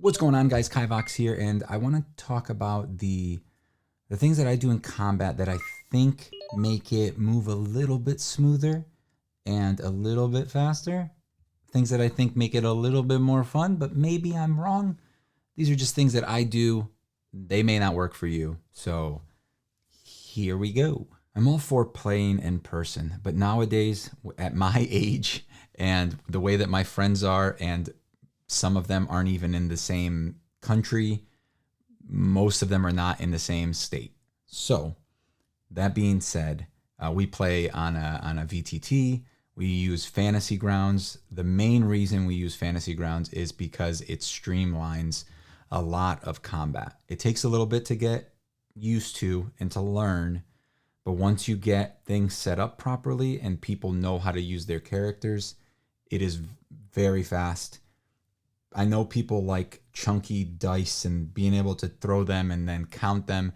What's going on, guys? Kivox here, and I want to talk about the things that I do in combat that I think make it move a little bit smoother and a little bit faster. Things that I think make it a little bit more fun, but maybe I'm wrong. These are just things that I do. They may not work for you. So here we go. I'm all for playing in person, but nowadays, at my age and the way that my friends are, and some of them aren't even in the same country, most of them are not in the same state. So, that being said, we play on a VTT. We use Fantasy Grounds. The main reason we use Fantasy Grounds is because it streamlines a lot of combat. It takes a little bit to get used to and to learn, but once you get things set up properly and people know how to use their characters, it is very fast. I know people like chunky dice and being able to throw them and then count them,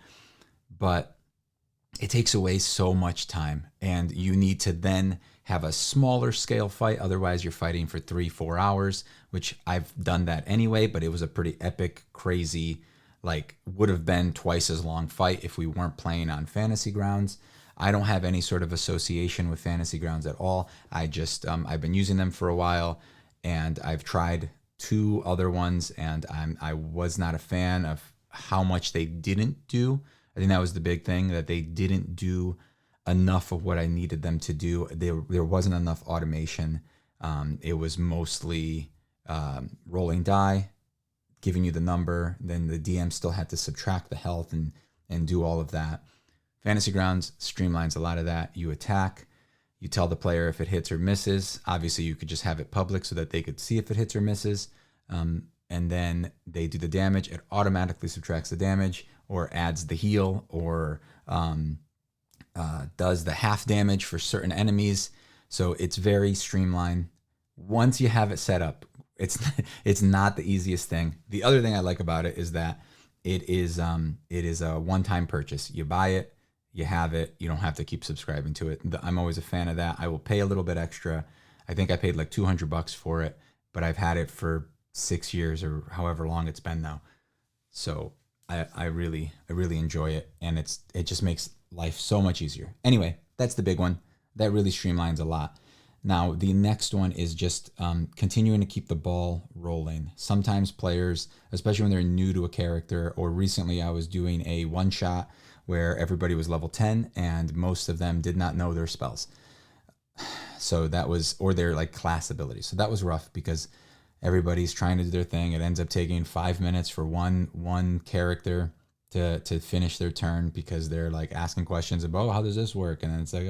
but it takes away so much time, and you need to then have a smaller scale fight. Otherwise, you're fighting for 3-4 hours, which I've done that anyway, but it was a pretty epic, crazy, like would have been twice as long fight if we weren't playing on Fantasy Grounds. I don't have any sort of association with Fantasy Grounds at all. I've been using them for a while, and I've tried two other ones, and I was not a fan of how much they didn't do. I think that was the big thing, that they didn't do enough of what I needed them to do. There wasn't enough automation. It was mostly rolling die, giving you the number. Then the DM still had to subtract the health and do all of that. Fantasy Grounds streamlines a lot of that. You attack. You tell the player if it hits or misses. Obviously, you could just have it public so that they could see if it hits or misses. And then they do the damage. It automatically subtracts the damage or adds the heal, or does the half damage for certain enemies. So it's very streamlined. Once you have it set up, it's not the easiest thing. The other thing I like about it is that it is a one-time purchase. You buy it, you have it, you don't have to keep subscribing to it. I'm always a fan of that. I will pay a little bit extra. I think I paid like $200 for it, but I've had it for 6 years or however long it's been now. So I really enjoy it, and it just makes life so much easier. Anyway, that's the big one. That really streamlines a lot. Now, the next one is just continuing to keep the ball rolling. Sometimes players, especially when they're new to a character, or recently I was doing a one-shot where everybody was level 10 and most of them did not know their spells. So that was, or their like class abilities. So that was rough because everybody's trying to do their thing. It ends up taking 5 minutes for one character to finish their turn because they're like asking questions about, oh, how does this work? And then it's like,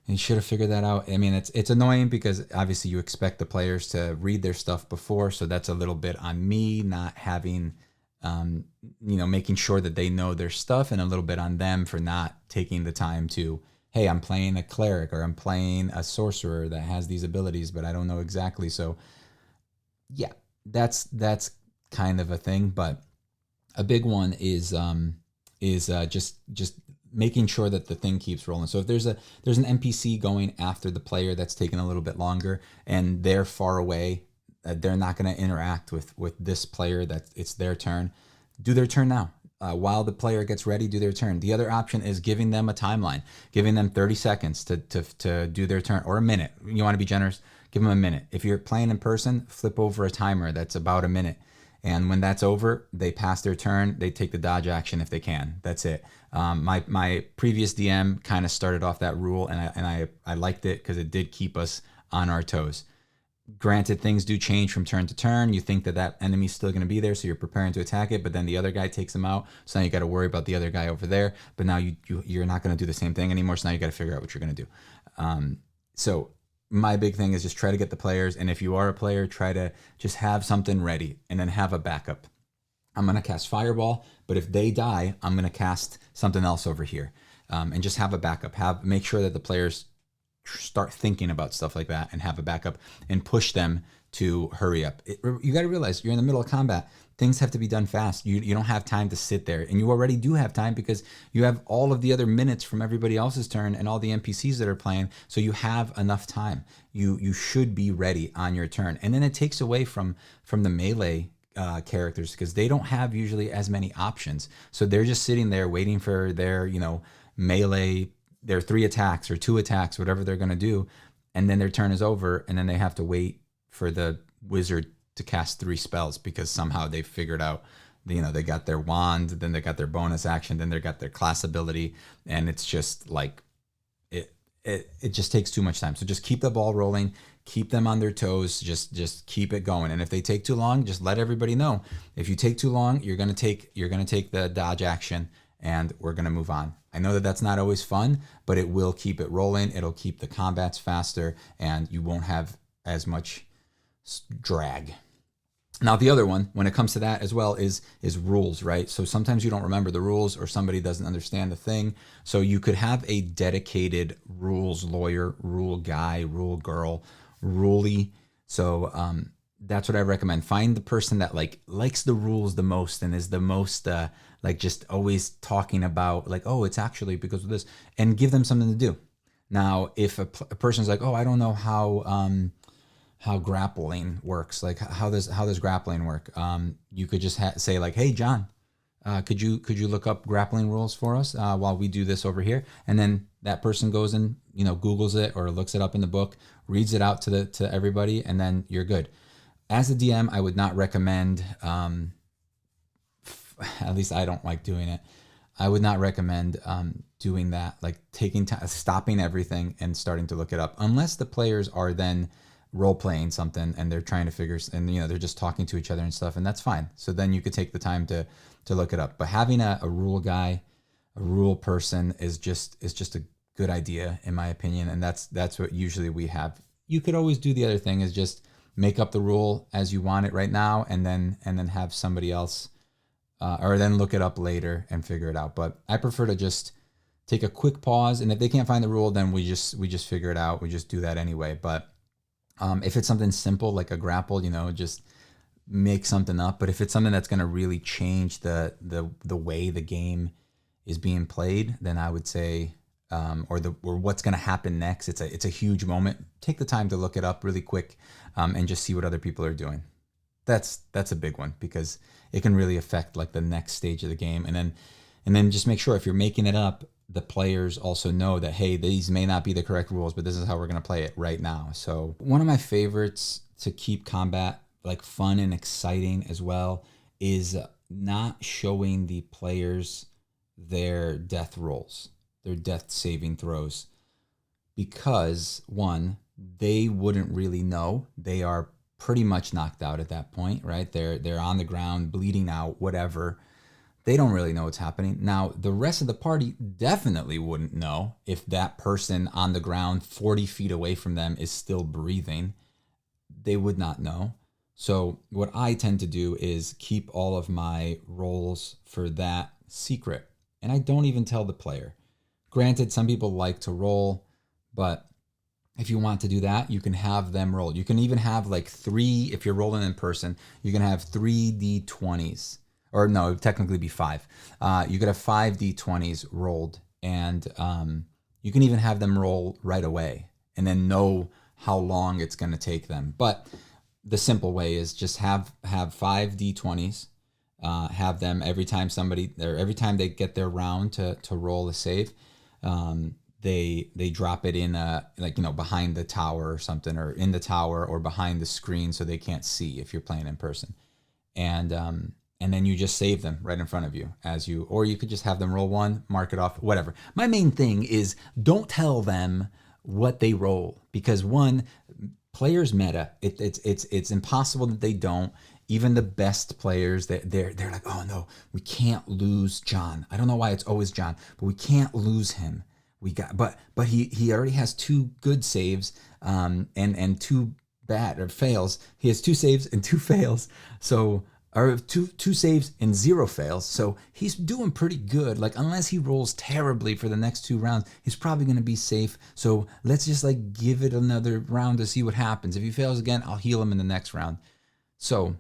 you should have figured that out. I mean, it's annoying because obviously you expect the players to read their stuff before. So that's a little bit on me not having, making sure that they know their stuff, and a little bit on them for not taking the time to, hey, I'm playing a cleric or I'm playing a sorcerer that has these abilities, but I don't know exactly. So yeah, that's kind of a thing. But a big one is just making sure that the thing keeps rolling. So if there's an NPC going after the player that's taking a little bit longer and they're far away, they're not going to interact with this player, that it's their turn. Do their turn now. While the player gets ready, do their turn. The other option is giving them a timeline, giving them 30 seconds to do their turn, or a minute. You want to be generous, give them a minute. If you're playing in person, flip over a timer that's about a minute. And when that's over, they pass their turn. They take the dodge action if they can. That's it. My previous DM kind of started off that rule, and I liked it because it did keep us on our toes. Granted, things do change from turn to turn. You think that enemy's still going to be there, so you're preparing to attack it, but then the other guy takes him out. So now you got to worry about the other guy over there. But now you're not going to do the same thing anymore. So now you got to figure out what you're going to do. So my big thing is just try to get the players, and if you are a player, try to just have something ready and then have a backup. I'm going to cast Fireball, but if they die, I'm going to cast something else over here, and just have a backup. Make sure that the players start thinking about stuff like that and have a backup and push them to hurry up. You got to realize you're in the middle of combat. Things have to be done fast. You don't have time to sit there, and you already do have time because you have all of the other minutes from everybody else's turn and all the NPCs that are playing. So you have enough time. You should be ready on your turn, and then it takes away from the melee characters because they don't have usually as many options. So they're just sitting there waiting for their, melee, their 3 attacks or 2 attacks, whatever they're going to do. And then their turn is over. And then they have to wait for the wizard to cast 3 spells because somehow they figured out, they got their wand, then they got their bonus action, then they got their class ability. And it's just like, it just takes too much time. So just keep the ball rolling, keep them on their toes, just keep it going. And if they take too long, just let everybody know. If you take too long, you're going to take the dodge action and we're going to move on. I know that that's not always fun, but it will keep it rolling. It'll keep the combats faster and you won't have as much drag. Now, the other one, when it comes to that as well, is rules, right? So sometimes you don't remember the rules or somebody doesn't understand the thing. So you could have a dedicated rules lawyer, rule guy, rule girl, ruly. So that's what I recommend. Find the person that likes the rules the most and is the most just always talking about oh, it's actually because of this, and give them something to do. Now, if a person's like, oh, I don't know how grappling works, how does grappling work? You could just say hey, John, could you look up grappling rules for us while we do this over here? And then that person goes and Googles it or looks it up in the book, reads it out to everybody, and then you're good. As a DM, I would not recommend, at least I don't like doing it. I would not recommend doing that, taking time, stopping everything and starting to look it up, unless the players are then role playing something and they're trying to figure, and they're just talking to each other and stuff, and that's fine. So then you could take the time to look it up. But having a rule guy, a rule person is just a good idea in my opinion, and that's what usually we have. You could always do the other thing is just make up the rule as you want it right now, and then have somebody else or then look it up later and figure it out. But I prefer to just take a quick pause, and if they can't find the rule, then we just figure it out. We just do that anyway. But if it's something simple like a grapple, just make something up. But if it's something that's going to really change the way the game is being played, then I would say, or what's going to happen next, it's a huge moment. Take the time to look it up really quick and just see what other people are doing. That's a big one because it can really affect the next stage of the game. And then just make sure if you're making it up, the players also know that, hey, these may not be the correct rules, but this is how we're going to play it right now. So one of my favorites to keep combat fun and exciting as well is not showing the players their death rolls, their death saving throws, because one, they wouldn't really know. They are pretty much knocked out at that point, right? They're on the ground, bleeding out, whatever. They don't really know what's happening. Now, the rest of the party definitely wouldn't know if that person on the ground 40 feet away from them is still breathing. They would not know. So what I tend to do is keep all of my rolls for that secret. And I don't even tell the player. Granted, some people like to roll, but if you want to do that, you can have them roll. You can even have 3, if you're rolling in person, you can have 3 D20s. Or no, it would technically be 5. You could have 5 D20s rolled, and you can even have them roll right away and then know how long it's going to take them. But the simple way is just have 5 D20s, have them every time they get their round to roll a save, they drop it in behind the tower or something, or in the tower or behind the screen so they can't see if you're playing in person. And then you just save them right in front of you or you could just have them roll 1, mark it off, whatever. My main thing is don't tell them what they roll, because one, players meta. It's impossible that they don't. Even the best players, they're like, oh no, we can't lose John. I don't know why it's always John, but we can't lose him. But he already has 2 good saves and 2 bad or fails. He has 2 saves and 2 fails. So or two saves and 0 fails. So he's doing pretty good. Unless he rolls terribly for the next 2 rounds, he's probably going to be safe. So let's just give it another round to see what happens. If he fails again, I'll heal him in the next round. So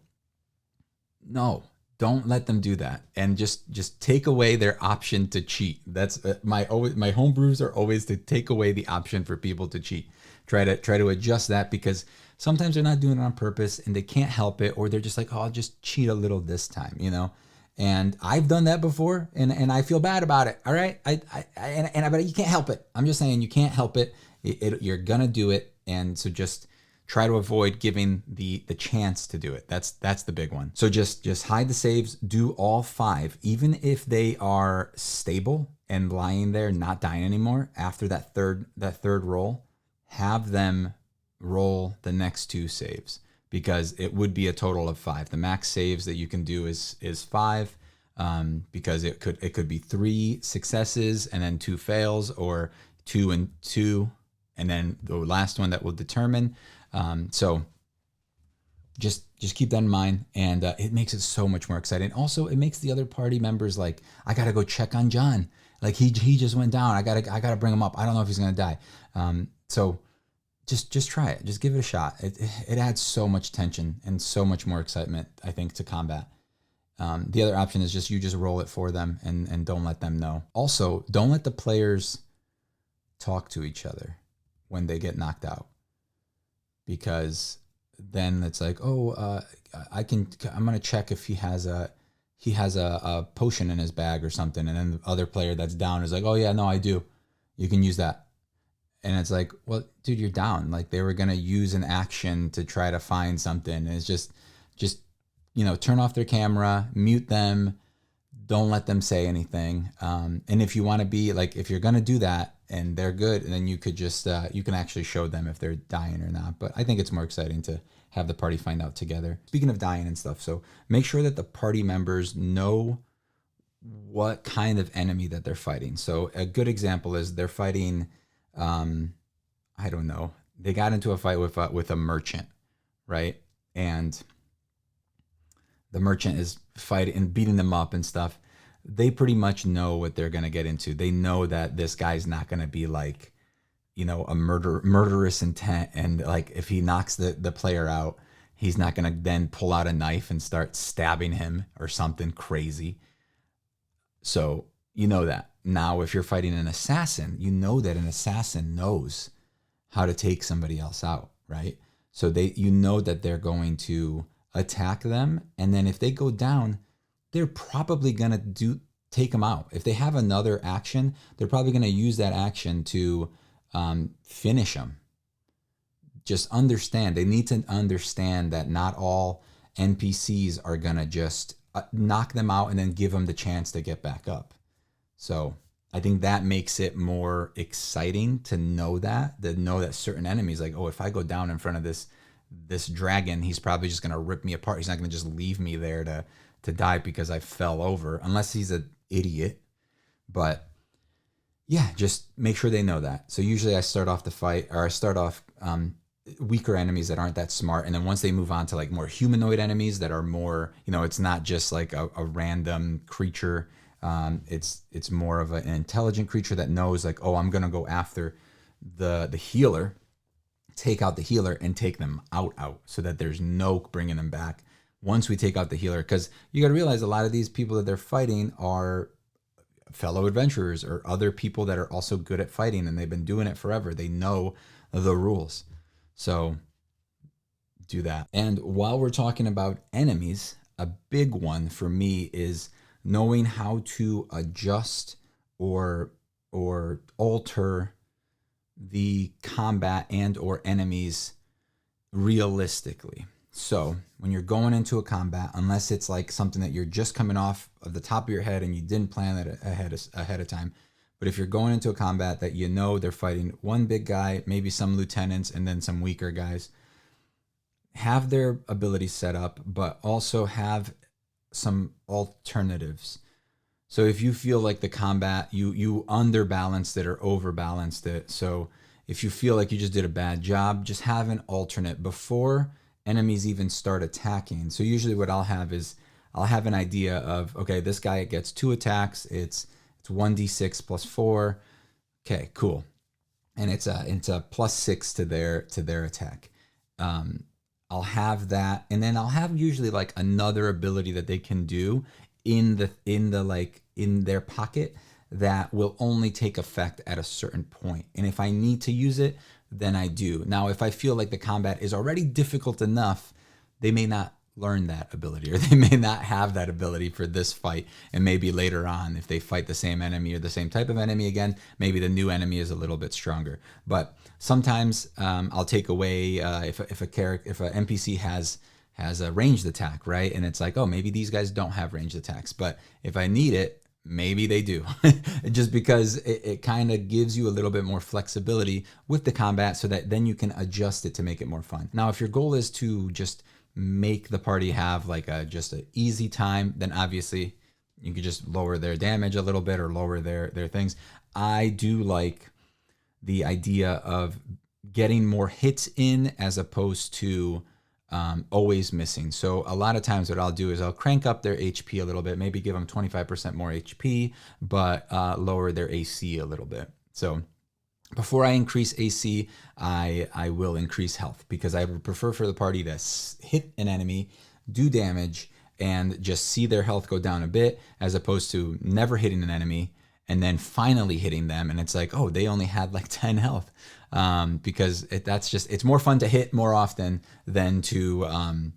no, don't let them do that. And just take away their option to cheat. That's my homebrews are always to take away the option for people to cheat. try to adjust that, because sometimes they're not doing it on purpose and they can't help it, or they're just like, oh, I'll just cheat a little this time, you know. And I've done that before, and I feel bad about it. All right, but you can't help it. I'm just saying, you can't help it. You're gonna do it, and so just try to avoid giving the chance to do it. That's the big one. So just hide the saves. Do all 5, even if they are stable and lying there, not dying anymore. After that third roll, have them roll the next 2 saves, because it would be a total of 5. The max saves that you can do is 5, because it could be 3 successes and then 2 fails, or 2 and 2, and then the last one that will determine. So just keep that in mind, and it makes it so much more exciting. Also, it makes the other party members like, I gotta go check on John. Like he just went down. I gotta bring him up. I don't know if he's gonna die. So just try it. Just give it a shot. It adds so much tension and so much more excitement, I think, to combat. The other option is you just roll it for them and don't let them know. Also, don't let the players talk to each other when they get knocked out, because then it's like, oh, I'm gonna check if he has a potion in his bag or something, and then the other player that's down is like, oh yeah, no, I do. You can use that. And it's like, well, dude, you're down. Like, they were going to use an action to try to find something. And it's just, turn off their camera, mute them. Don't let them say anything. And if you want to be like, if you're going to do that and they're good, then you could just, you can actually show them if they're dying or not. But I think it's more exciting to have the party find out together. Speaking of dying and stuff, so make sure that the party members know what kind of enemy that they're fighting. So a good example is they're fighting, I don't know. They got into a fight with a merchant, right? And the merchant is fighting and beating them up and stuff. They pretty much know what they're going to get into. They know that this guy's not going to be like, a murderous intent. And like, if he knocks the player out, he's not going to then pull out a knife and start stabbing him or something crazy. So you know that. Now, if you're fighting an assassin, you know that an assassin knows how to take somebody else out, right? So you know that they're going to attack them, and then if they go down, they're probably gonna take them out. If they have another action, they're probably gonna use that action to finish them. Just understand. They need to understand that not all NPCs are gonna just knock them out and then give them the chance to get back up. So I think that makes it more exciting to know that certain enemies, like, oh, if I go down in front of this dragon, he's probably just going to rip me apart. He's not going to just leave me there to die because I fell over, unless he's an idiot. But yeah, just make sure they know that. So usually I start off the fight, or I start off weaker enemies that aren't that smart. And then once they move on to like more humanoid enemies that are more, it's not just like a random creature. It's more of an intelligent creature that knows like, oh, I'm going to go after the healer, take out the healer and take them out so that there's no bringing them back once we take out the healer. Because you got to realize a lot of these people that they're fighting are fellow adventurers or other people that are also good at fighting, and they've been doing it forever. They know the rules. So do that. And while we're talking about enemies, a big one for me is knowing how to adjust or alter the combat and or enemies realistically. So when you're going into a combat, unless it's like something that you're just coming off of the top of your head and you didn't plan that ahead of time, but if you're going into a combat that they're fighting one big guy, maybe some lieutenants, and then some weaker guys, have their abilities set up, but also have some alternatives. So if you feel like the combat, you underbalanced it or overbalanced it. So if you feel like you just did a bad job, just have an alternate before enemies even start attacking. So usually what I'll have is I'll have an idea of, okay, this guy gets 2 attacks. It's 1d6 plus 4. Okay, cool. And it's a plus 6 to their attack. I'll have that, and then I'll have usually like another ability that they can do in their pocket that will only take effect at a certain point. And if I need to use it, than I do. Now, if I feel like the combat is already difficult enough, they may not learn that ability, or they may not have that ability for this fight. And maybe later on, if they fight the same enemy or the same type of enemy again, maybe the new enemy is a little bit stronger. But sometimes I'll take away if an NPC has a ranged attack, right? And it's like, oh, maybe these guys don't have ranged attacks, but if I need it, maybe they do. Just because it kind of gives you a little bit more flexibility with the combat, so that then you can adjust it to make it more fun. Now, if your goal is to just make the party have like just an easy time, then obviously you could just lower their damage a little bit or lower their things. I do like the idea of getting more hits in as opposed to always missing. So a lot of times what I'll do is I'll crank up their HP a little bit, maybe give them 25% more HP, but lower their AC a little bit. So before I increase AC, I will increase health, because I would prefer for the party to hit an enemy, do damage, and just see their health go down a bit, as opposed to never hitting an enemy and then finally hitting them, and it's like, oh, they only had like 10 health. Because it's more fun to hit more often than to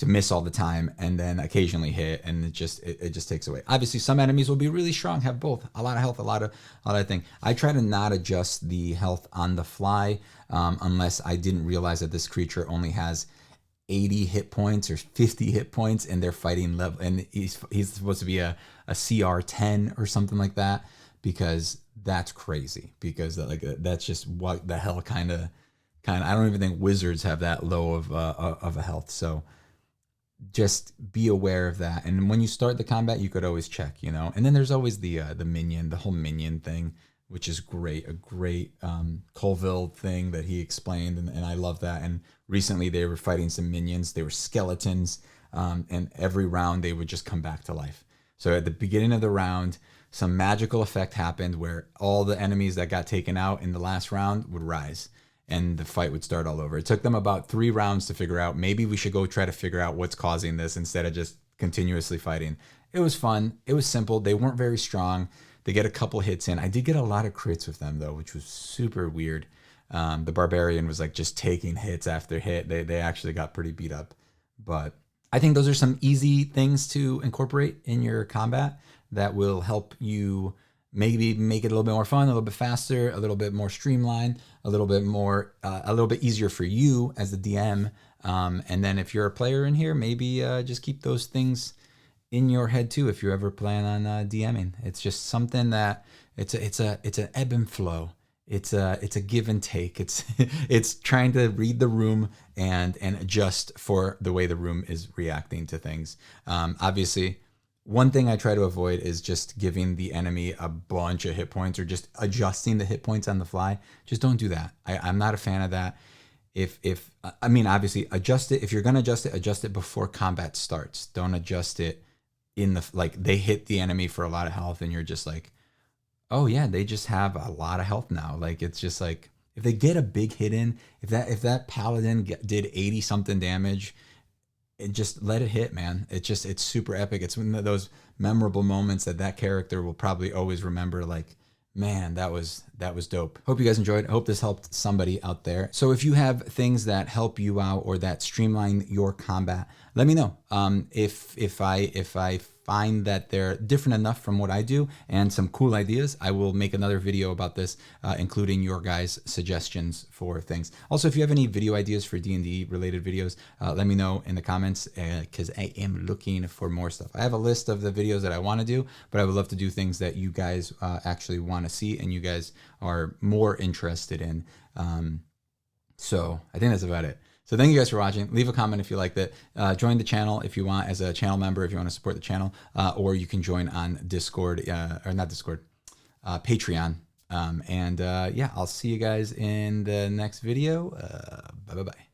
miss all the time and then occasionally hit, and it just takes away. Obviously, some enemies will be really strong, have both a lot of health, a lot of thing. I try to not adjust the health on the fly unless I didn't realize that this creature only has 80 hit points or 50 hit points, and they're fighting level, and he's supposed to be a CR 10 or something like that, because that's crazy, because like that's just what the hell kind of I don't even think wizards have that low of a health. So just be aware of that, and when you start the combat, you could always check, and then there's always the whole minion thing, which is great, a great Colville thing that he explained, and I love that. And recently they were fighting some minions, they were skeletons, and every round they would just come back to life. So at the beginning of the round, some magical effect happened where all the enemies that got taken out in the last round would rise, and the fight would start all over. It took them about 3 rounds to figure out, maybe we should go try to figure out what's causing this instead of just continuously fighting. It was fun. It was simple. They weren't very strong. They get a couple hits in. I did get a lot of crits with them though, which was super weird. The barbarian was like just taking hits after hit. They actually got pretty beat up. But I think those are some easy things to incorporate in your combat that will help you maybe make it a little bit more fun, a little bit faster, a little bit more streamlined, a little bit easier for you as the DM. And then if you're a player in here, maybe just keep those things in your head too if you ever plan on DMing. It's just something that it's an ebb and flow. It's a give and take. It's trying to read the room and adjust for the way the room is reacting to things. Obviously, one thing I try to avoid is just giving the enemy a bunch of hit points or just adjusting the hit points on the fly. Just don't do that. I'm not a fan of that. Obviously adjust it. If you're going to adjust it before combat starts. Don't adjust it they hit the enemy for a lot of health and you're just like, oh yeah, they just have a lot of health now. Like, it's just like, if they get a big hit in, if that paladin did 80 something damage, and just let it hit, man. It's super epic. It's one of those memorable moments that character will probably always remember. Like, man, that was dope. Hope you guys enjoyed. I hope this helped somebody out there. So if you have things that help you out or that streamline your combat, let me know. If I find that they're different enough from what I do and some cool ideas, I will make another video about this, including your guys' suggestions for things. Also, if you have any video ideas for D&D related videos, let me know in the comments, because I am looking for more stuff. I have a list of the videos that I want to do, but I would love to do things that you guys actually want to see and you guys are more interested in. So I think that's about it. So thank you guys for watching. Leave a comment if you liked it. Join the channel if you want as a channel member, if you want to support the channel, or you can join on Discord, or not Discord, Patreon. Yeah, I'll see you guys in the next video. Bye-bye.